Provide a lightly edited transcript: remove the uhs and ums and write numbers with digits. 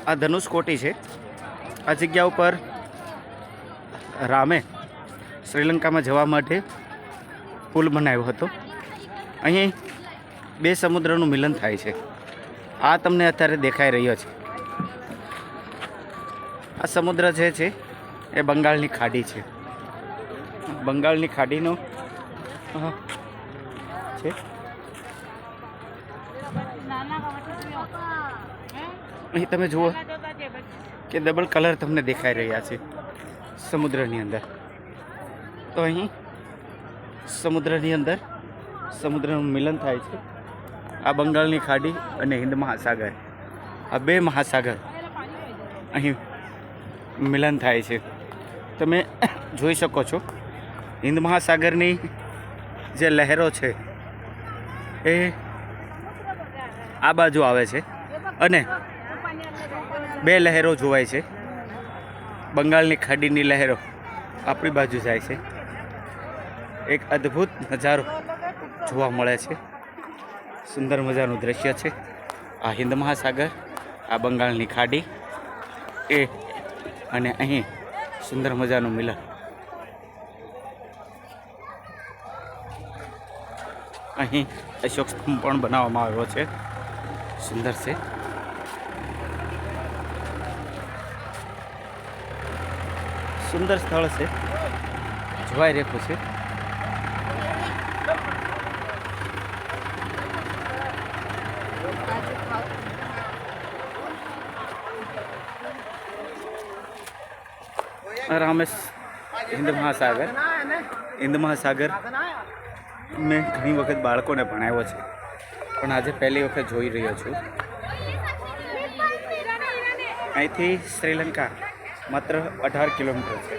આ ધનુષકોટી છે। આ જગ્યા ઉપર રામે શ્રીલંકામાં જવા માટે પુલ બનાવ્યો હતો। અહીં બે સમુદ્રનું મિલન થાય છે। આ તમને અત્યારે દેખાઈ રહ્યો છે। આ સમુદ્ર જે છે એ બંગાળની ખાડી છે। બંગાળની ખાડીનો છે। અહીં તમે જુઓ કે ડબલ કલર તમને દેખાઈ રહ્યા છે સમુદ્રની અંદર। તો અહીં સમુદ્રની અંદર સમુદ્રનું મિલન થાય છે। આ બંગાળની ખાડી અને હિન્દ મહાસાગર, આ બે મહાસાગર અહીં મિલન થાય છે। તમે જોઈ શકો છો હિન્દ મહાસાગરની જે લહેરો છે એ આ બાજુ આવે છે અને બે લહેરો જોવાય છે। બંગાળની ખાડીની લહેરો આપણી બાજુ જાય છે। એક અદ્ભુત નજારો જોવા મળે છે। સુંદર મજાનું દ્રશ્ય છે। આ હિન્દ મહાસાગર, આ બંગાળની ખાડી એ અને અહીં સુંદર મજાનું મિલન। અહીં અશોક સ્તંભ પણ બનાવવામાં આવ્યો છે, સુંદર છે। સુંદર સ્થળ છે, જોવાઈ રહ્યું છે। રામેશ હિન્દ મહાસાગર મેં ઘણી વખત બાળકોને ભણાવ્યો છે, પણ આજે પહેલી વખત જોઈ રહ્યો છું। અહીંથી શ્રીલંકા માત્ર 18 કિલોમીટર છે।